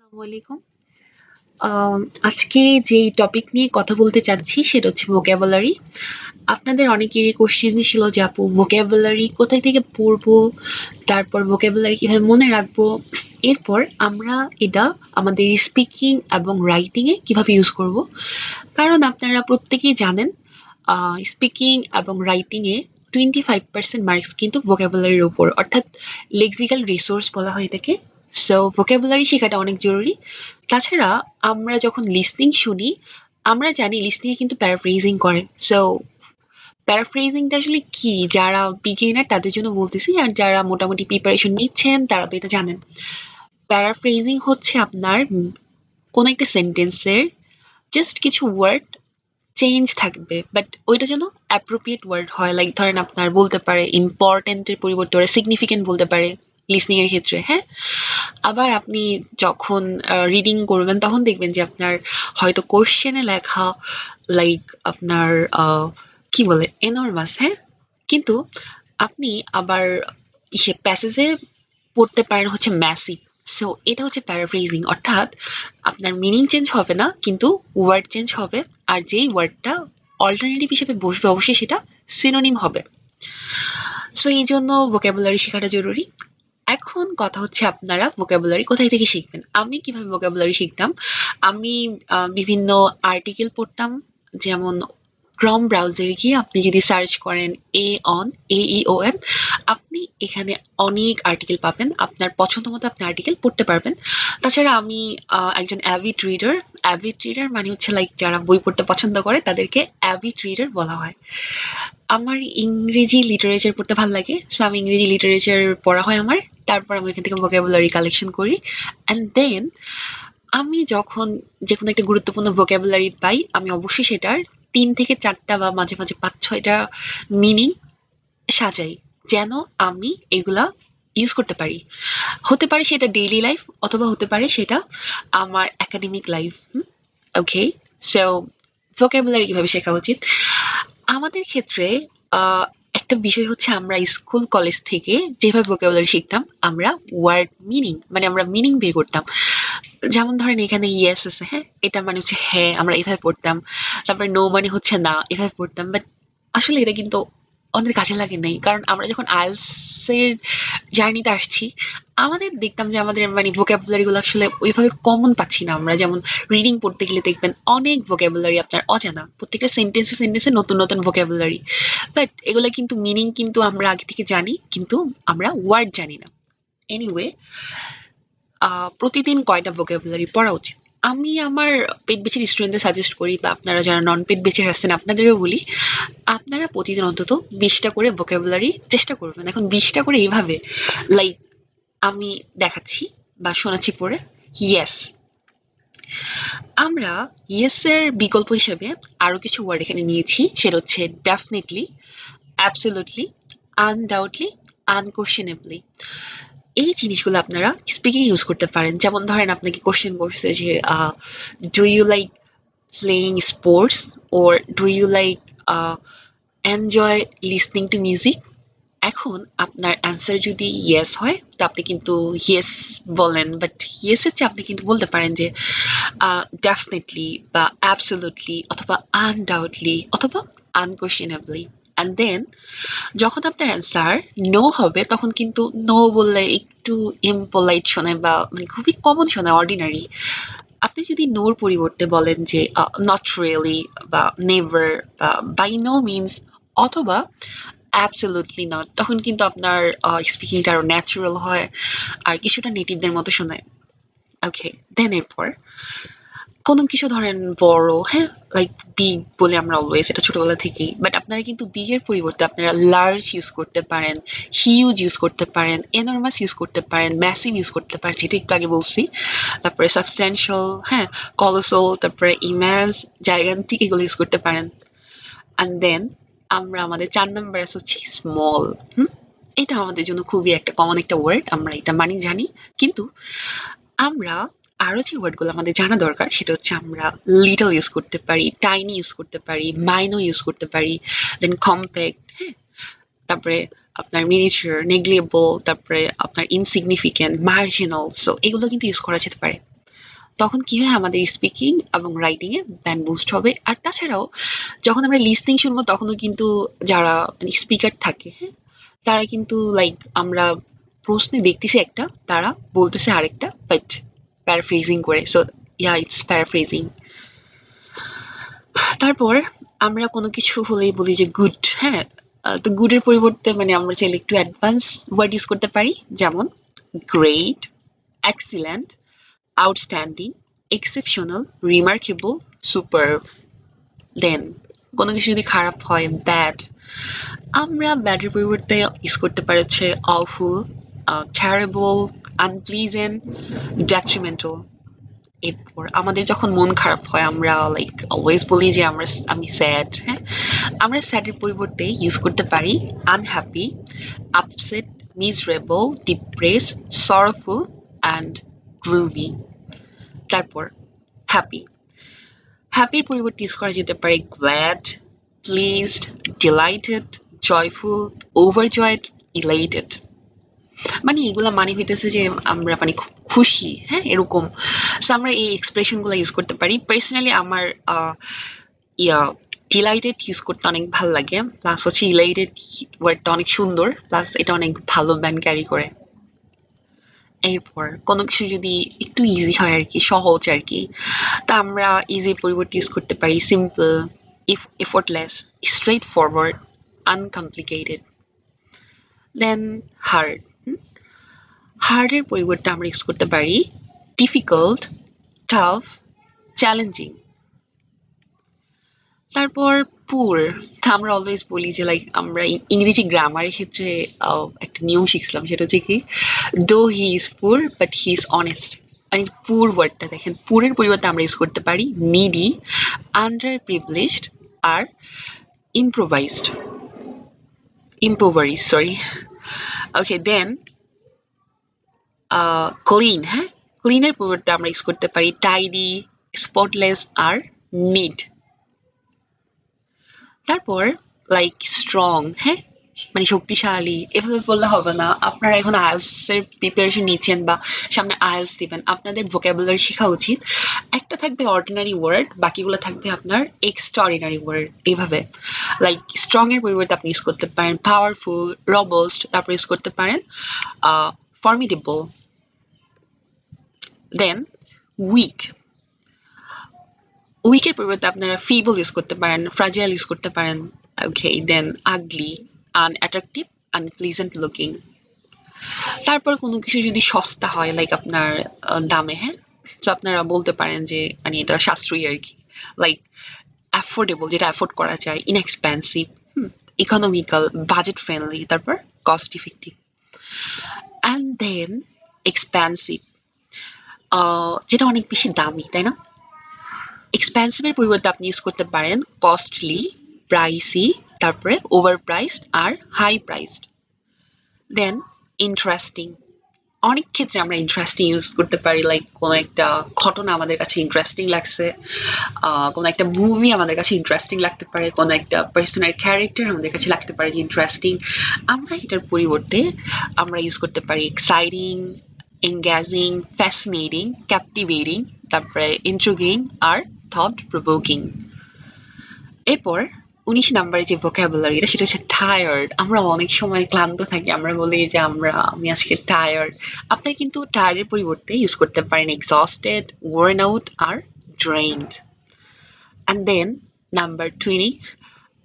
আসসালামু আলাইকুম। আজকে যেই টপিক নিয়ে কথা বলতে চাচ্ছি সেটা হচ্ছে ভোক্যাবুলারি। আপনাদের অনেকেরই কোশ্চেন ছিল যে আপু ভোক্যাবুলারি কোথায় থেকে পড়বো, তারপর ভোক্যাবুলারি কিভাবে মনে রাখবো, এরপর আমরা এটা আমাদের স্পিকিং এবং রাইটিং এ কিভাবে ইউজ করব। কারণ আপনারা প্রত্যেকেই জানেন স্পিকিং এবং রাইটিং এ 25% মার্কস কিন্তু ভোক্যাবুলারির উপর, অর্থাৎ লেক্সিক্যাল রিসোর্স বলা হয় এটাকে। সো ভোক্যাবুলারি শেখাটা অনেক জরুরি। তাছাড়া আমরা যখন লিসনিং শুনি, আমরা জানি লিসনিং এ কিন্তু প্যারাফ্রেজিং করে। সো প্যারাফ্রেজিংটা আসলে কি, যারা বিগিনার তাদের জন্য বলতেছি, আর যারা মোটামুটি প্রিপারেশন নিচ্ছেন তারা তো এটা জানেন। প্যারাফ্রেজিং হচ্ছে আপনার কোন একটা সেন্টেন্সের জাস্ট কিছু ওয়ার্ড চেঞ্জ থাকবে, বাট ওইটা যেন অ্যাপ্রোপ্রিয়েট ওয়ার্ড হয়। লাইক ধরেন আপনার বলতে পারে ইম্পর্টেন্টের পরিবর্তে ওরা সিগনিফিকেন্ট বলতে পারে লিসনিং এর ক্ষেত্রে, হ্যাঁ। আবার আপনি যখন রিডিং করবেন তখন দেখবেন যে আপনার হয়তো কোশ্চেনে লেখা লাইক আপনার কি বলে এনর্মাস, হ্যাঁ, কিন্তু আপনি আবার প্যাসেজে পড়তে পারেন হচ্ছে ম্যাসিভ। সো এটা হচ্ছে প্যারাফ্রেজিং, অর্থাৎ আপনার মিনিং চেঞ্জ হবে না কিন্তু ওয়ার্ড চেঞ্জ হবে। আর যেই ওয়ার্ডটা অল্টারনেটিভ হিসেবে বসবে অবশ্যই সেটা সিনোনিম হবে। সো এই জন্য ভোকাবুলারি শেখাটা জরুরি। এখন কথা হচ্ছে আপনারা ভোকাবুলারি কোথায় থেকে শিখবেন। আমি কিভাবে ভোকাবুলারি শিখতাম, আমি বিভিন্ন আর্টিকেল পড়তাম। যেমন ক্রম ব্রাউজারে গিয়ে আপনি যদি সার্চ করেন AON, আপনি এখানে অনেক আর্টিকেল পাবেন, আপনার পছন্দ মতো আপনি আর্টিকেল পড়তে পারবেন। তাছাড়া আমি একজন অ্যাভিড রিডার মানে হচ্ছে লাইক যারা বই পড়তে পছন্দ করে তাদেরকে অ্যাভিড রিডার বলা হয়। আমার ইংরেজি লিটারেচার পড়তে ভালো লাগে, সো আমি ইংরেজি লিটারেচার পড়া হয় আমার। তারপর আমি এখান থেকে ভোকাবুলারি কালেকশন করি, অ্যান্ড দেন আমি যখন যেকোনো একটা গুরুত্বপূর্ণ ভোকাবুলারি পাই, আমি অবশ্যই সেটার 3 থেকে 4টা বা মাঝে মাঝে 5-6টা মিনিং সাজাই, যেন আমি এগুলা ইউজ করতে পারি। হতে পারে সেটা ডেইলি লাইফ, অথবা হতে পারে সেটা আমার একাডেমিক লাইফ। ওকে, সো ভোকাবুলারি কিভাবে শেখা উচিত আমাদের ক্ষেত্রে? একটা বিষয় হচ্ছে আমরা স্কুল কলেজ থেকে যেভাবে ভোকাবুলারি শিখতাম, আমরা ওয়ার্ড মিনিং মানে আমরা মিনিং বের করতাম। যেমন ধরেন এখানে ইয়েস আছে, হ্যাঁ, এটা মানে হচ্ছে হ্যাঁ, আমরা এভাবে পড়তাম। তারপরে নো মানে হচ্ছে না, এভাবে পড়তাম। বাট আসলে এটা কিন্তু আমাদের কাজে লাগে নাই, কারণ আমরা যখন আইএলটিএস এর জার্নিতে আসছি, আমাদের দেখতাম যে আমাদের মানে ভোকাবুলারি গুলো আসলে ওইভাবে কমন পাচ্ছি না আমরা। যেমন রিডিং পড়তে গেলে দেখবেন অনেক ভোকাবুলারি আপনার অজানা, প্রত্যেকটা সেন্টেন্সে সেন্টেন্সে নতুন নতুন ভোকাবুলারি। বাট এগুলা কিন্তু মিনিং কিন্তু আমরা আগে থেকে জানি, কিন্তু আমরা ওয়ার্ড জানি না। এনিওয়ে, প্রতিদিন কয়টা ভোকাবুলারি পড়া উচিত? আমি আমার পেট বেচের স্টুডেন্টদের সাজেস্ট করি, বা আপনারা যারা নন পেট বেচের আছেন আপনাদেরও বলি, আপনারা প্রতিদিন অন্তত 20টা করে ভোকাবুলারি চেষ্টা করবেন। এখন 20টা করে এইভাবে, লাইক আমি দেখাচ্ছি বা শোনাচ্ছি পড়ে। ইয়েস, আমরা ইয়েস এর বিকল্প হিসেবে আরো কিছু ওয়ার্ড এখানে নিয়েছি, সেটা হচ্ছে ডেফিনেটলি, অ্যাবসলিউটলি, আনডাউটলি, আনকোশ্চেনেবলি। এই জিনিসগুলো আপনারা স্পিকিং ইউজ করতে পারেন। যেমন ধরেন আপনাকে কোশ্চেন করছে যে do you like playing sports, or do you like enjoy listening to music. এখন আপনার অ্যান্সার যদি ইয়েস হয় তো আপনি কিন্তু ইয়েস বলেন, বাট ইয়েসের চেয়ে আপনি কিন্তু বলতে পারেন যে ডেফিনেটলি বা অ্যাবসলিউটলি অথবা আনডাউটলি অথবা আনকোশ্চেনেবলি। অ্যান্ড দেন যখন আপনার অ্যান্সার নো হবে তখন কিন্তু নো বললে একটু ইমপোলাইট শোনায়, বা মানে খুবই কমন শোনায়, অর্ডিনারি। আপনি যদি নোর পরিবর্তে বলেন যে নট রিয়েলি বা নেভার বা বাই নো মিনস অথবা অ্যাবসলিউটলি নট, তখন কিন্তু আপনার স্পিকিংটা আরো ন্যাচারাল হয় আর কিছুটা নেটিভদের মতো শোনায়। ওকে, দেন এরপর কোনো কিছু ধরেন বড়, হ্যাঁ, লাইক বিগ বলে আমরা অলওয়েজ, এটা ছোটবেলা থেকেই। বাট আপনারা কিন্তু বিগ এর পরিবর্তে আপনারা লার্জ ইউজ করতে পারেন, হিউজ ইউজ করতে পারেন, এনরমাস ইউজ করতে পারেন, ম্যাসিভ ইউজ করতে পারেন, যেটা একটু আগে বলছি। তারপরে সাবস্ট্যান্সিয়াল, হ্যাঁ, কলোসাল, তারপরে ইমেন্স, জাইগান্টিক, এগুলো ইউজ করতে পারেন। অ্যান্ড দেন আমরা আমাদের 4 নাম্বার আছে হচ্ছে স্মল। হুম, এটা আমাদের জন্য খুবই একটা কমন একটা ওয়ার্ড, আমরা এটা মানি জানি। কিন্তু আমরা আরো যে ওয়ার্ডগুলো আমাদের জানা দরকার সেটা হচ্ছে আমরা লিটল ইউজ করতে পারি, টাইনি ইউজ করতে পারি, মাইনর ইউজ করতে পারি, দেন কম্প্যাক্ট, হ্যাঁ, তারপরে আপনার মিনিচার, নেগলিয়েবল, তারপরে আপনার ইনসিগনিফিকেন্ট, মার্জিনাল। সো এগুলো কিন্তু ইউজ করা যেতে পারে। তখন কি হয়, আমাদের স্পিকিং এবং রাইটিং এ ব্যান্ড বুস্ট হবে। আর তাছাড়াও যখন আমরা লিসনিং শুনবো তখনও কিন্তু যারা স্পিকার থাকে, হ্যাঁ, তারা কিন্তু লাইক আমরা প্রশ্নে দেখতেছি একটা, তারা বলতেছে আরেকটা, বাট প্যারাফ্রেজিং করে। So yeah, it's paraphrasing. তারপর আমরা কোনো কিছু হলেই বলি যে গুড, হ্যাঁ। তো গুডের পরিবর্তে মানে আমরা চাইলে একটু অ্যাডভান্স ওয়ার্ড ইউজ করতে পারি, যেমন great, excellent, outstanding, exceptional, remarkable, super. Then কোনো কিছু যদি খারাপ হয়, ব্যাড, আমরা ব্যাডের পরিবর্তে ইউজ করতে পারি হচ্ছে awful, terrible, unpleasant, detrimental। এরপর আমাদের যখন মন খারাপ হয় আমরা লাইক অলওয়েজ বলি যে আমি স্যাড, হ্যাঁ। আমরা স্যাডের পরিবর্তে ইউজ করতে পারি unhappy, upset, miserable, depress, sorrowful and gloomy. তারপর হ্যাপি, হ্যাপির পরিবর্তে ইউজ করা যেতে পারে glad, pleased, delighted, joyful, overjoyed, elated. মানে এগুলা মানে হইতেছে যে আমরা মানে খুব খুশি, হ্যাঁ, এরকম। সো আমরা এই এক্সপ্রেশন গুলা ইউজ করতে পারি। পার্সোনালি আমার ইয়া ডিলাইটেড ইউজ করতে অনেক ভালো লাগে, প্লাস হচ্ছে ইলাইটেড ওয়ার্ডটা অনেক সুন্দর, প্লাস এটা অনেক ভালো ব্যান্ড ক্যারি করে। এরপর কোনো কিছু যদি একটু ইজি হয় আর কি, সহজ আর কি, তা আমরা ইজির পরিবর্তে ইউজ করতে পারি simple, effortless, straightforward, uncomplicated. Then hard, হার্ডের পরিবর্তে আমরা ইউজ করতে পারি ডিফিকাল্ট, টাফ, চ্যালেঞ্জিং। তারপর পুর, আমরা অলওয়েজ বলি যে লাইক আমরা ইংরেজি গ্রামারের ক্ষেত্রে একটা নিয়ম শিখছিলাম, সেটা হচ্ছে কি, দো হি ইজ পুর বাট হি ইজ অনেস্ট। মানে পুর ওয়ার্ডটা দেখেন, পুরের পরিবর্তে আমরা ইউজ করতে পারি নিডি, আন্ডার প্রিভিলেজড আর ইম্প্রোভাইজড, ইম্পোভারিজ, সরি। ওকে, দেন ক্লিন, হ্যাঁ, ক্লিনের পরিবর্তে আমরা ইউজ করতে পারি টাইডি, স্পটলেস আর নিট। তারপর লাইক স্ট্রং, হ্যাঁ, মানে শক্তিশালী, এভাবে বললে হবে না। আপনারা এখন আইএলটিএস এর প্রিপারেশন নিচ্ছেন বা সামনে আইএলটিএস দিবেন, আপনাদের ভোকাবুলারি শেখা উচিত। একটা থাকবে অর্ডিনারি ওয়ার্ড, বাকিগুলো থাকবে আপনার এক্সট্রা অর্ডিনারি ওয়ার্ড। এইভাবে লাইক স্ট্রং এর পরিবর্তে আপনি ইউজ করতে পারেন পাওয়ারফুল, রোবাস্ট, তারপর ইউজ করতে পারেন ফর্মিডেবল। দেন উইক, উইকের পরিবর্তে আপনারা ফিবল ইউজ করতে পারেন, ফ্রাজাইল ইউজ করতে পারেন। ওকে, দেন আগলি, আনঅ্যাট্রাকটিভ, আনপ্লিজেন্ট লুকিং। তারপর কোনো কিছু যদি সস্তা হয় লাইক আপনার দামে, হ্যাঁ, তো আপনারা বলতে পারেন যে মানে এটা সাশ্রয়ী আর কি, লাইক অ্যাফোর্ডেবল, যেটা অ্যাফোর্ড করা যায়, ইনএক্সপেন্সিভ, ইকোনমিক্যাল, বাজেট ফ্রেন্ডলি, তারপর cost effective. And then expensive, যেটা অনেক বেশি দামি, তাই না? এক্সপেন্সিভের পরিবর্তে আপনি ইউজ করতে পারেন কস্টলি, প্রাইসি, তারপরে ওভার প্রাইসড আর হাই প্রাইসড। দেন ইন্টারেস্টিং, অনেক ক্ষেত্রে আমরা ইন্টারেস্টিং ইউজ করতে পারি, লাইক কোনো একটা ঘটনা আমাদের কাছে ইন্টারেস্টিং লাগছে, কোনো একটা মুভি আমাদের কাছে ইন্টারেস্টিং লাগতে পারে, কোনো একটা পার্সোনাল ক্যারেক্টার আমাদের কাছে লাগতে পারে যে ইন্টারেস্টিং। আমরা এটার পরিবর্তে আমরা ইউজ করতে পারি এক্সাইটিং, এনগেজিং, ফ্যাসিনেটিং, ক্যাপটিভেটিং, তারপরে ইন্ট্রিগিং আর থট প্রভোকিং। এরপর ১৯ নাম্বারে যে ভোকাবুলারিটা, সেটা হচ্ছে টায়ার্ড। আমরা অনেক সময় ক্লান্ত থাকি, আমরা বলি যে আমি আজকে টায়ার্ড। আপনারা কিন্তু টায়ার্ডের পরিবর্তে ইউজ করতে পারেন এক্সস্টেড, ওয়ার্ন আউট আর drained. And then number 20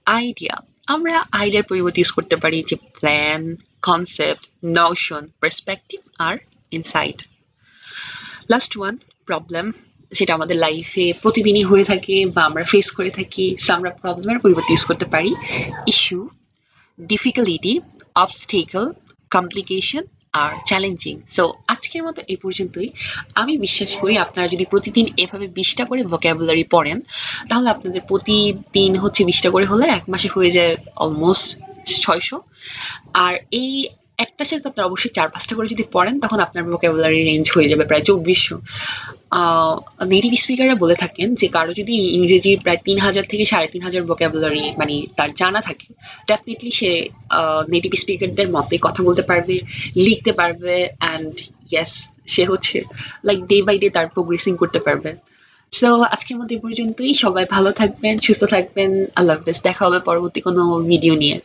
idea, আমরা আইডিয়ার পরিবর্তে ইউজ করতে পারি যে প্ল্যান, কনসেপ্ট, নোশন, পার্সপেক্টিভ আর ইনসাইট। লাস্ট ওয়ান প্রবলেম, যেটা আমাদের লাইফে প্রতিদিনই হয়ে থাকে বা আমরা ফেস করে থাকি। সো আমরা প্রবলেমের পরিবর্তে ইউজ করতে পারি ইস্যু, ডিফিকাল্টি, অবস্টেকল, কমপ্লিকেশন আর চ্যালেঞ্জিং। সো আজকের মতো এই পর্যন্তই। আমি বিশ্বাস করি আপনারা যদি প্রতিদিন এভাবে 20টা করে ভোকাবুলারি পড়েন, তাহলে আপনাদের প্রতিদিন হচ্ছে 20টা করে হলে এক মাসে হয়ে যায় অলমোস্ট 600। আর এই একটা সাথে আপনার অবশ্যই 4-5টা করে যদি পড়েন, তখন আপনার ভোকাবুলারি রেঞ্জ হয়ে যাবে প্রায় 2400। নেটিভ স্পিকাররা বলে থাকেন যে কারো যদি ইংরেজির প্রায় 3000 থেকে 3500 ভোকাবুলারি মানে তার জানা থাকে, ডেফিনেটলি সে নেটিভ স্পিকারদের মতোই কথা বলতে পারবে, লিখতে পারবে, অ্যান্ড ইয়েস, সে হচ্ছে লাইক ডে বাই ডে তার প্রোগ্রেসিং করতে পারবে। সো আজকের মতো এই পর্যন্তই। সবাই ভালো থাকবেন, সুস্থ থাকবেন। আল্লাহ হাফেজ। দেখা হবে পরবর্তী কোনো ভিডিও নিয়ে।